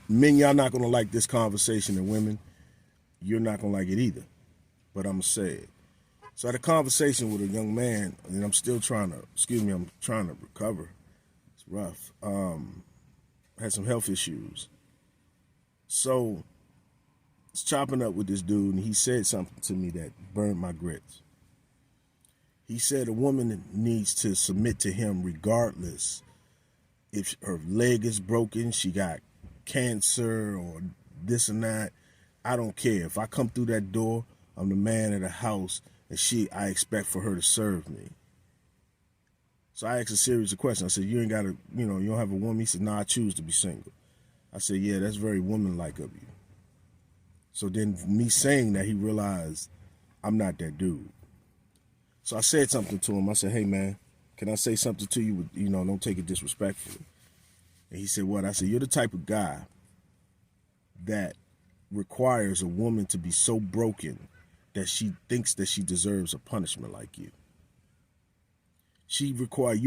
Men, y'all not gonna like this conversation, and women, you're not gonna like it either. But I'm gonna say it. So I had a conversation with a young man, and I'm still trying to, I'm trying to recover. It's rough. Had some health issues. So I was chopping up with this dude, and he said something to me that burned my grits. He said a woman needs to submit to him regardless if her leg is broken, she got cancer or this and that. I don't care. If I come through that door, I'm the man of the house, and I expect for her to serve me. So I asked a series of questions. I said, you ain't got to, you don't have a woman? He said, no, I choose to be single. I said, yeah, that's very womanlike of you. So then me saying that, he realized I'm not that dude. So I said something to him. I said, hey, man, can I say something to you? Don't take it disrespectfully. And he said, what? I said, you're the type of guy that requires a woman to be so broken that she thinks that she deserves a punishment like you. You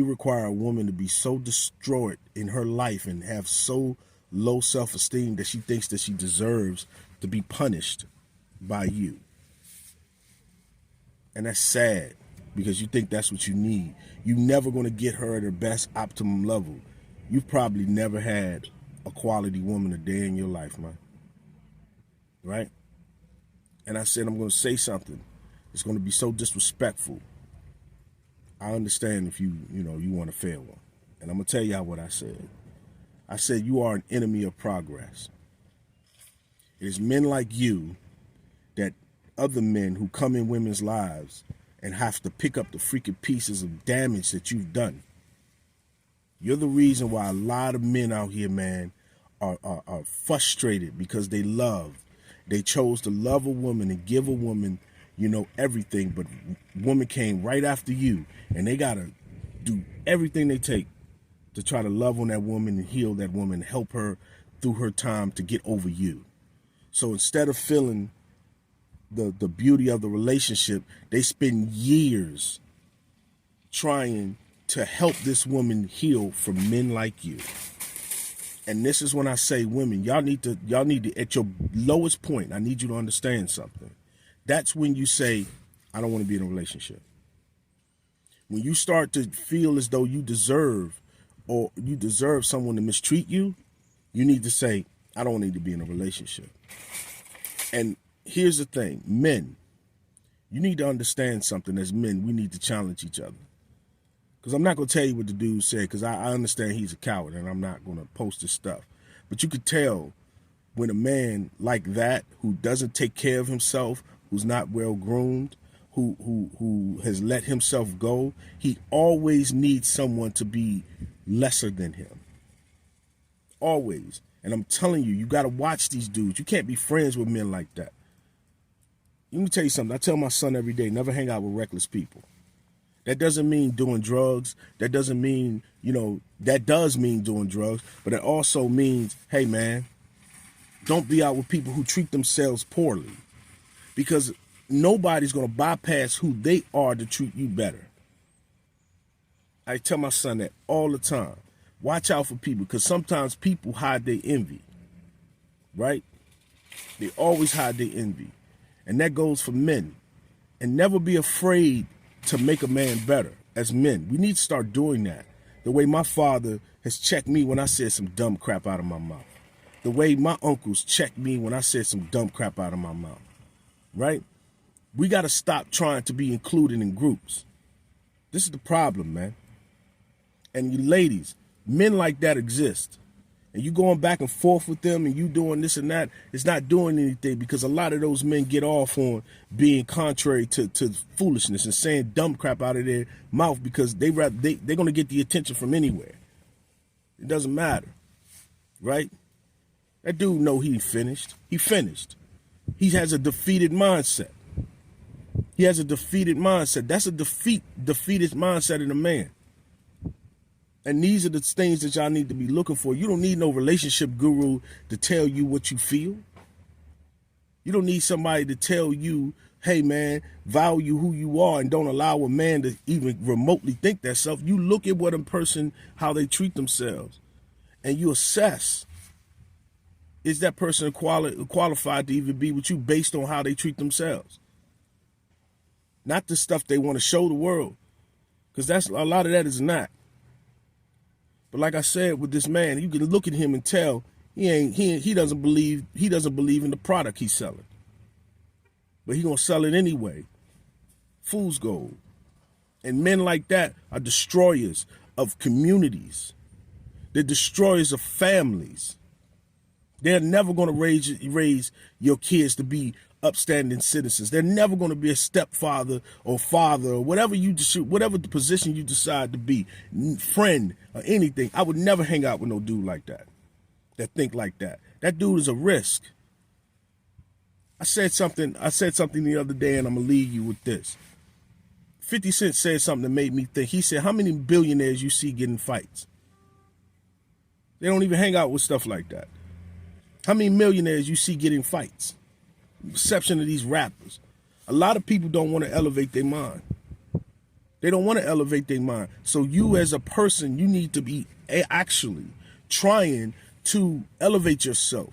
require a woman to be so destroyed in her life and have so low self-esteem that she thinks that she deserves to be punished by you. And that's sad, because you think that's what you need. You're never going to get her at her best optimum level. You've probably never had a quality woman a day in your life, man. Right? And I said, I'm going to say something. It's going to be so disrespectful. I understand if you want to fail one. And I'm going to tell y'all what I said. I said, you are an enemy of progress. It is men like you that other men who come in women's lives and have to pick up the freaking pieces of damage that you've done. You're the reason why a lot of men out here, man, are frustrated because they chose to love a woman and give a woman, everything, but woman came right after you, and they got to do everything they take to try to love on that woman and heal that woman, help her through her time to get over you. So instead of feeling the beauty of the relationship, they spend years trying to help this woman heal from men like you. And this is when I say, women, y'all need to, at your lowest point, I need you to understand something. That's when you say, I don't want to be in a relationship. When you start to feel as though you deserve someone to mistreat you, you need to say, I don't need to be in a relationship. And here's the thing, men, you need to understand something. As men, we need to challenge each other. Because I'm not going to tell you what the dude said, because I understand he's a coward, and I'm not going to post his stuff. But you could tell when a man like that, who doesn't take care of himself, who's not well groomed, who has let himself go, he always needs someone to be lesser than him. Always. And I'm telling you, you got to watch these dudes. You can't be friends with men like that. Let me tell you something. I tell my son every day, never hang out with reckless people. That doesn't mean doing drugs. That doesn't mean, that does mean doing drugs. But it also means, hey, man, don't be out with people who treat themselves poorly. Because nobody's going to bypass who they are to treat you better. I tell my son that all the time. Watch out for people, because sometimes people hide their envy. Right? They always hide their envy. And that goes for men. And never be afraid to make a man better. As men, we need to start doing that. The way my father has checked me when I said some dumb crap out of my mouth. The way my uncles checked me when I said some dumb crap out of my mouth. Right? We got to stop trying to be included in groups. This is the problem, man. And you ladies, men like that exist. And you going back and forth with them and you doing this and that, it's not doing anything, because a lot of those men get off on being contrary to foolishness and saying dumb crap out of their mouth, because they're going to get the attention from anywhere. It doesn't matter, right? That dude know he finished. He finished. He has a defeated mindset. He has a defeated mindset. That's a defeated mindset in a man. And these are the things that y'all need to be looking for. You don't need no relationship guru to tell you what you feel. You don't need somebody to tell you, hey, man, value who you are and don't allow a man to even remotely think that stuff. You look at what a person, how they treat themselves, and you assess is that person qualified to even be with you based on how they treat themselves? Not the stuff they want to show the world, because that's a lot of that is not. But like I said, with this man, you can look at him and tell he doesn't believe in the product he's selling. But he gonna sell it anyway. Fool's gold. And men like that are destroyers of communities. They're destroyers of families. They're never gonna raise your kids to be upstanding citizens. They're never going to be a stepfather or father or whatever the position you decide to be, friend or anything. I would never hang out with no dude like that think like that. That dude is a risk. I said something the other day, and I'm gonna leave you with this. 50 Cent said something that made me think. He said, how many billionaires you see getting fights? They don't even hang out with stuff like that. How many millionaires you see getting fights? Exception of these rappers. A lot of people don't want to elevate their mind. They don't want to elevate their mind. So you as a person, you need to be actually trying to elevate yourself.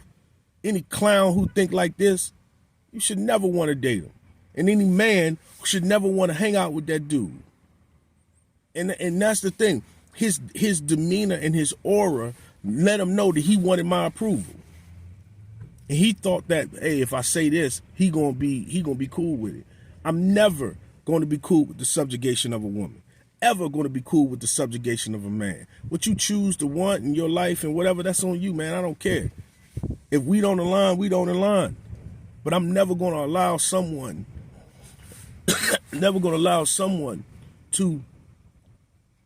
Any clown who think like this, you should never want to date him. And any man should never want to hang out with that dude. And that's the thing. His demeanor and his aura let him know that he wanted my approval. And he thought that, hey, if I say this, he gonna be cool with it. I'm never going to be cool with the subjugation of a woman. Ever going to be cool with the subjugation of a man. What you choose to want in your life and whatever, that's on you, man. I don't care. If we don't align, we don't align. But I'm never going to allow someone, to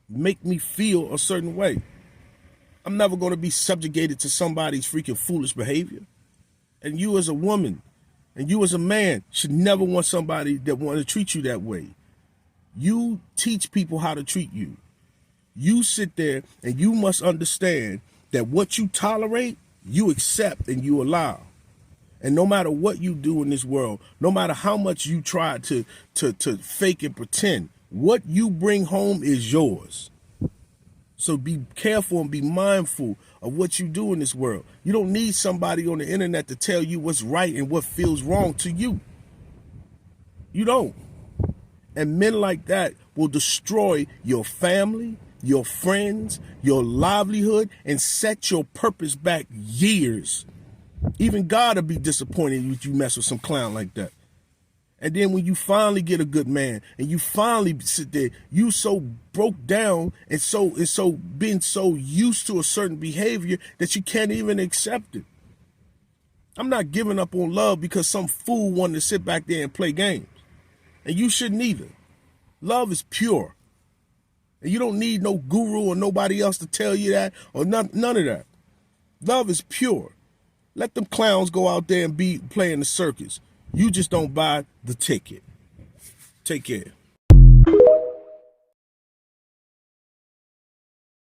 make me feel a certain way. I'm never going to be subjugated to somebody's freaking foolish behavior. And you as a woman and you as a man should never want somebody that want to treat you that way. You teach people how to treat you. You sit there and you must understand that what you tolerate, you accept and you allow. And no matter what you do in this world, no matter how much you try to fake and pretend, what you bring home is yours. So be careful and be mindful of what you do in this world. You don't need somebody on the internet to tell you what's right and what feels wrong to you. You don't. And men like that will destroy your family, your friends, your livelihood, and set your purpose back years. Even God will be disappointed if you mess with some clown like that. And then when you finally get a good man and you finally sit there, you so broke down and so being so used to a certain behavior that you can't even accept it. I'm not giving up on love because some fool wanted to sit back there and play games. And you shouldn't either. Love is pure. And you don't need no guru or nobody else to tell you that or none of that. Love is pure. Let them clowns go out there and be playing the circus. You just don't buy the ticket. Take care.